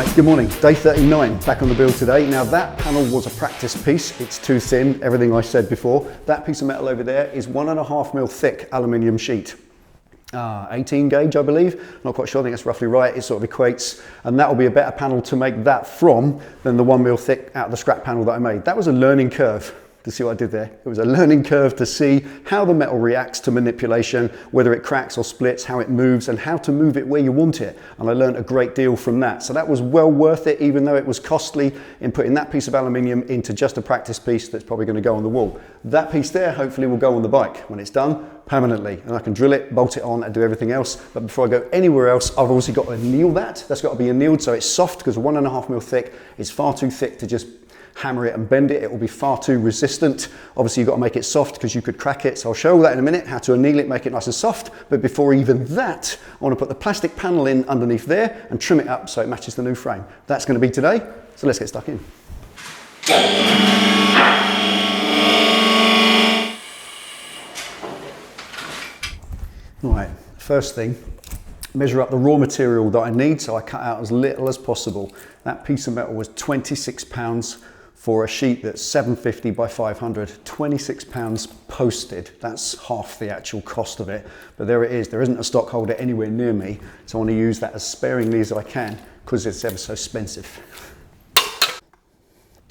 Right, good morning. Day 39, back on the build today. Now that panel was a practice piece. It's too thin, everything I said before. That piece of metal over there is 1.5 mil thick aluminium sheet. 18 gauge, I believe. Not quite sure, I think that's roughly right. It sort of equates, and that will be a better panel to make that from than the 1 mil thick out of the scrap panel that I made. That was a learning curve. To see what I did there. It was a learning curve to see how the metal reacts to manipulation, whether it cracks or splits, how it moves, and how to move it where you want it. And I learned a great deal from that. So that was well worth it, even though it was costly in putting that piece of aluminium into just a practice piece that's probably going to go on the wall. That piece there hopefully will go on the bike when it's done permanently, and I can drill it, bolt it on, and do everything else. But before I go anywhere else, I've obviously got to anneal that. That's got to be annealed so it's soft, because 1.5 mil thick is far too thick to just hammer it and bend it. It will be far too resistant. Obviously you've got to make it soft because you could crack it. So I'll show all that in a minute, how to anneal it, make it nice and soft. But before even that, I want to put the plastic panel in underneath there and trim it up so it matches the new frame. That's going to be today. So let's get stuck in. Right, first thing, measure up the raw material that I need. So I cut out as little as possible. That piece of metal was 26 pounds for a sheet that's 750 by 500, 26 pounds posted. That's half the actual cost of it, but there it is. There isn't a stock holder anywhere near me, so I want to use that as sparingly as I can because it's ever so expensive.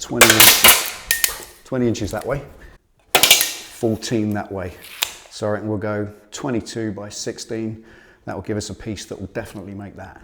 20 inches that way, 14 that way. So I reckon we'll go 22 by 16. That will give us a piece that will definitely make that.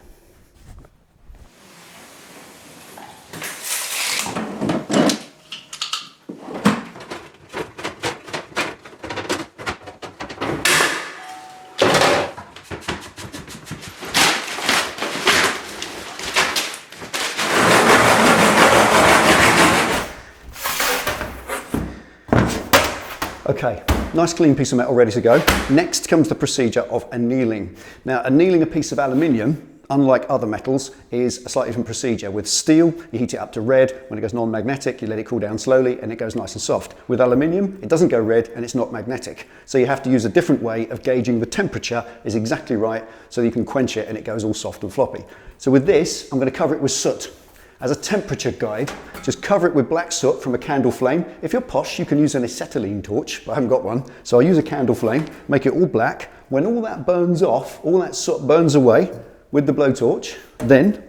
Okay, nice clean piece of metal ready to go. Next comes the procedure of annealing. Now, annealing a piece of aluminium, unlike other metals, is a slightly different procedure. With steel, you heat it up to red. When it goes non-magnetic, you let it cool down slowly and it goes nice and soft. With aluminium, it doesn't go red and it's not magnetic. So you have to use a different way of gauging the temperature is exactly right so you can quench it and it goes all soft and floppy. So with this, I'm going to cover it with soot. As a temperature guide, just cover it with black soot from a candle flame. If you're posh, you can use an acetylene torch, but I haven't got one. So I use a candle flame, make it all black. When all that burns off, all that soot burns away with the blowtorch, then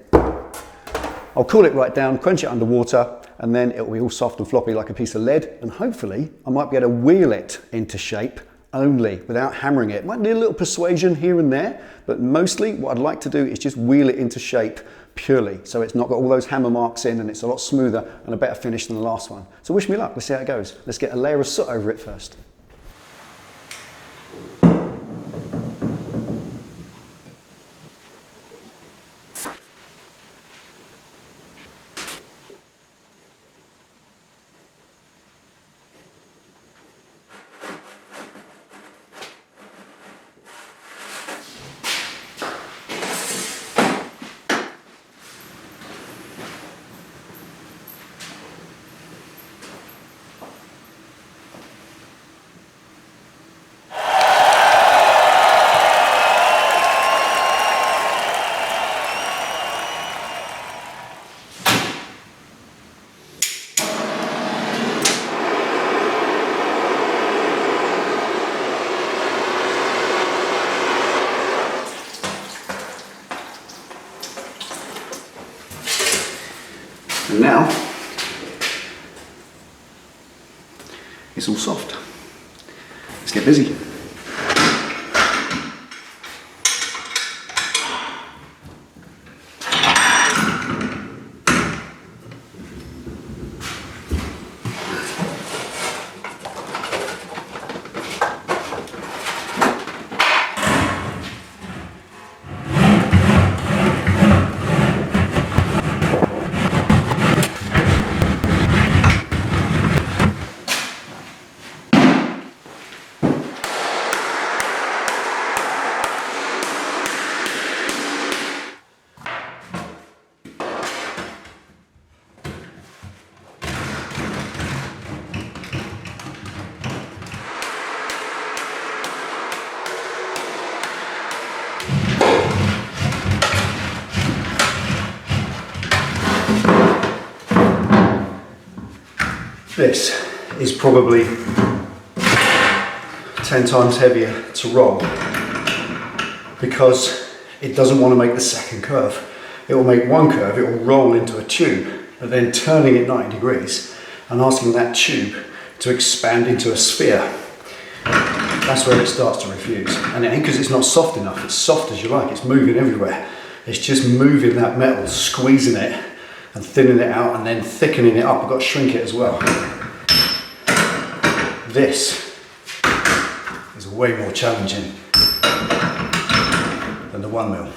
I'll cool it right down, quench it underwater, and then it'll be all soft and floppy like a piece of lead. And hopefully I might be able to wheel it into shape only without hammering it. Might need a little persuasion here and there, but mostly what I'd like to do is just wheel it into shape purely, so it's not got all those hammer marks in and it's a lot smoother and a better finish than the last one. So wish me luck, let's see how it goes. Let's get a layer of soot over it first. And now, it's all soft. Let's get busy. This is probably 10 times heavier to roll because it doesn't want to make the second curve. It will make one curve, it will roll into a tube, but then turning it 90 degrees and asking that tube to expand into a sphere. That's where it starts to refuse. And it ain't because it's not soft enough, it's soft as you like, it's moving everywhere. It's just moving that metal, squeezing it and thinning it out and then thickening it up. I've got to shrink it as well. This is way more challenging than the 1mm.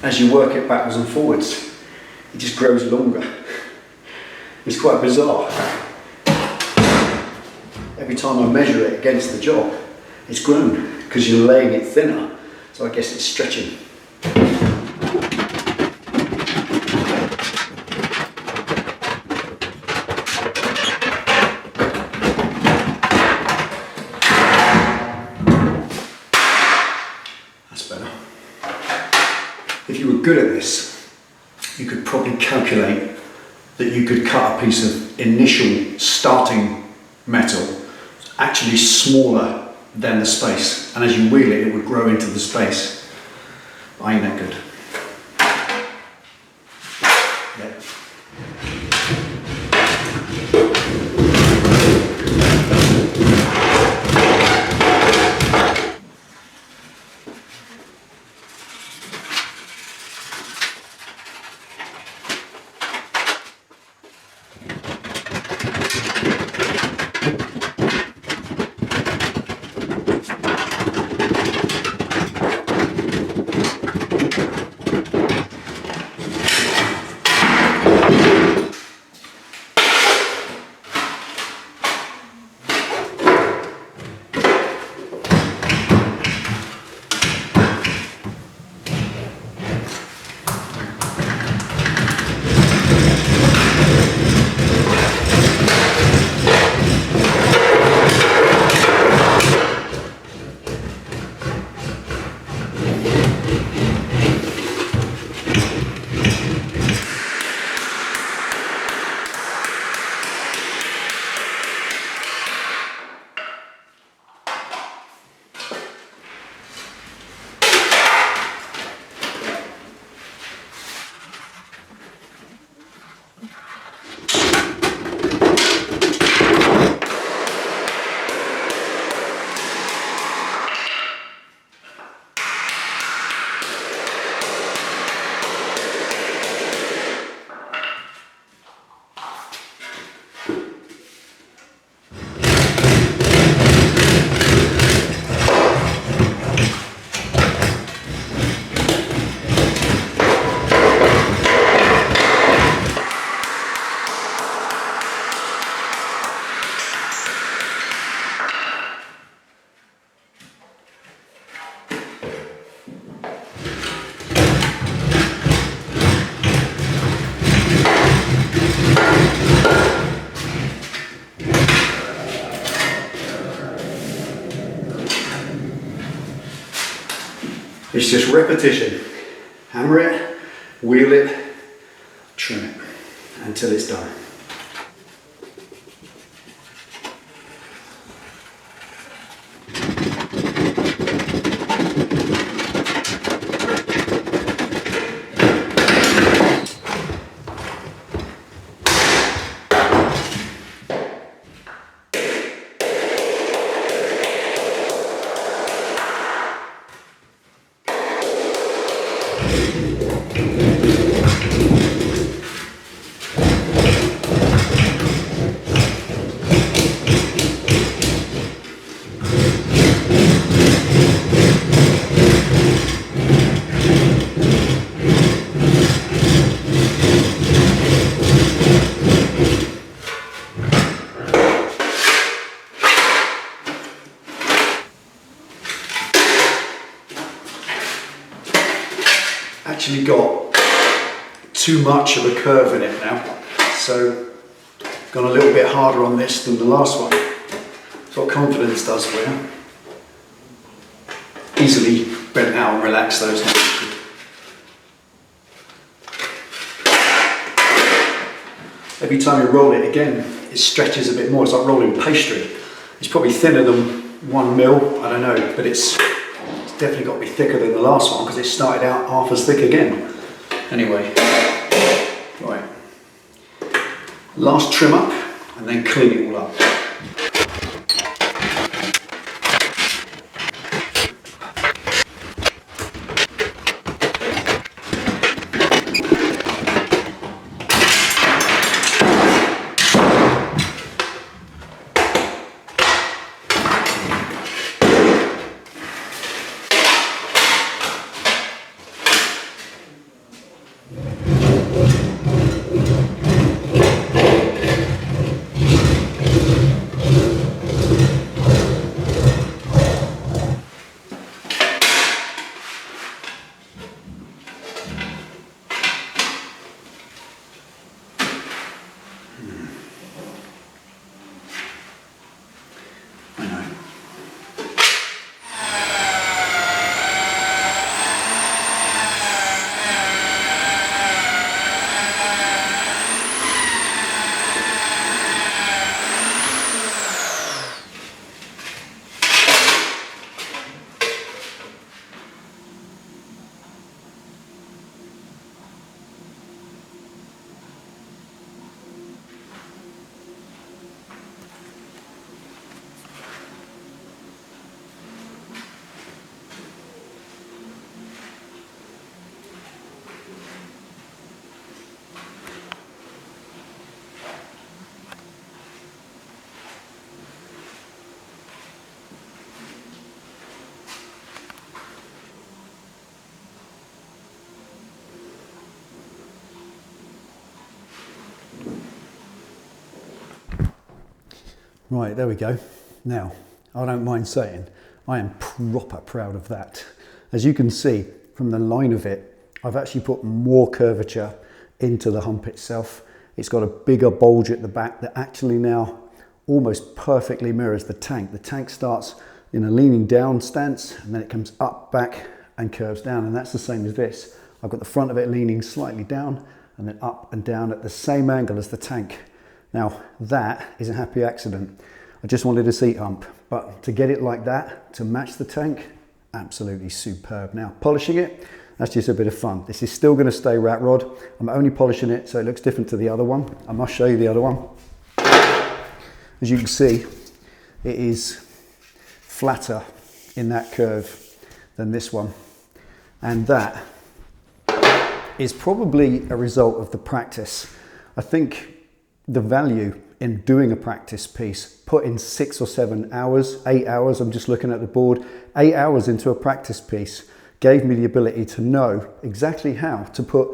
As you work it backwards and forwards, it just grows longer. It's quite bizarre. Every time I measure it against the job, it's grown because you're laying it thinner. So I guess it's stretching. That's better. If you were good at this, you could probably calculate that you could cut a piece of initial starting metal actually smaller than the space, and as you wheel it, it would grow into the space. I ain't that good. Yeah. It's just repetition. Hammer it, wheel it, trim it until it's done. Actually got too much of a curve in it now, so gone a little bit harder on this than the last one. That's what confidence does for you. Easily bent out and relax those. Every time you roll it again, it stretches a bit more. It's like rolling pastry. It's probably thinner than 1 mil, I don't know, but it's definitely got to be thicker than the last one because it started out half as thick again. Anyway, right, last trim up and then clean it all up. Right, there we go. Now, I don't mind saying, I am proper proud of that. As you can see from the line of it, I've actually put more curvature into the hump itself. It's got a bigger bulge at the back that actually now almost perfectly mirrors the tank. The tank starts in a leaning down stance and then it comes up, back and curves down, and that's the same as this. I've got the front of it leaning slightly down and then up and down at the same angle as the tank. Now that is a happy accident. I just wanted a seat hump, but to get it like that, to match the tank, absolutely superb. Now polishing it, that's just a bit of fun. This is still going to stay rat rod. I'm only polishing it so it looks different to the other one. I must show you the other one. As you can see, it is flatter in that curve than this one. And that is probably a result of the practice. I think the value in doing a practice piece, put in 6 or 7 hours, 8 hours, I'm just looking at the board, 8 hours into a practice piece gave me the ability to know exactly how to put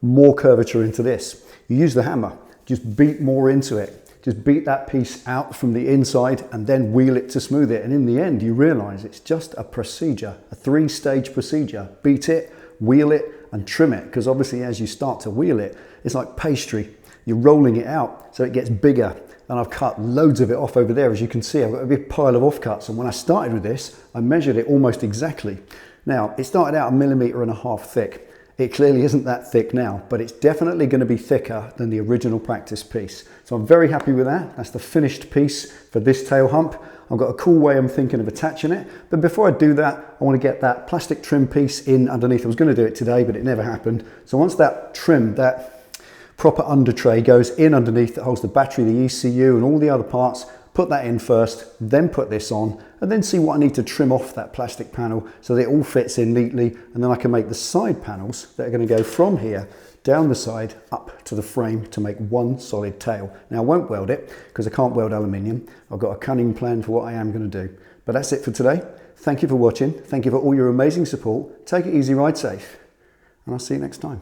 more curvature into this. You use the hammer, just beat more into it, just beat that piece out from the inside and then wheel it to smooth it. And in the end, you realize it's just a procedure, a 3-stage procedure. Beat it, wheel it and trim it, because obviously as you start to wheel it, it's like pastry. You're rolling it out so it gets bigger, and I've cut loads of it off over there. As you can see, I've got a big pile of offcuts, and when I started with this, I measured it almost exactly. Now, it started out 1.5 millimeters thick. It clearly isn't that thick now, but it's definitely going to be thicker than the original practice piece. So I'm very happy with that. That's the finished piece for this tail hump. I've got a cool way I'm thinking of attaching it. But before I do that, I want to get that plastic trim piece in underneath. I was going to do it today, but it never happened. So once that trim, that proper under tray goes in underneath that holds the battery, the ECU and all the other parts, put that in first, then put this on, and then see what I need to trim off that plastic panel so that it all fits in neatly, and then I can make the side panels that are going to go from here down the side up to the frame to make one solid tail. Now I won't weld it because I can't weld aluminium. I've got a cunning plan for what I am going to do. But that's it for today. Thank you for watching. Thank you for all your amazing support. Take it easy, ride safe, and I'll see you next time.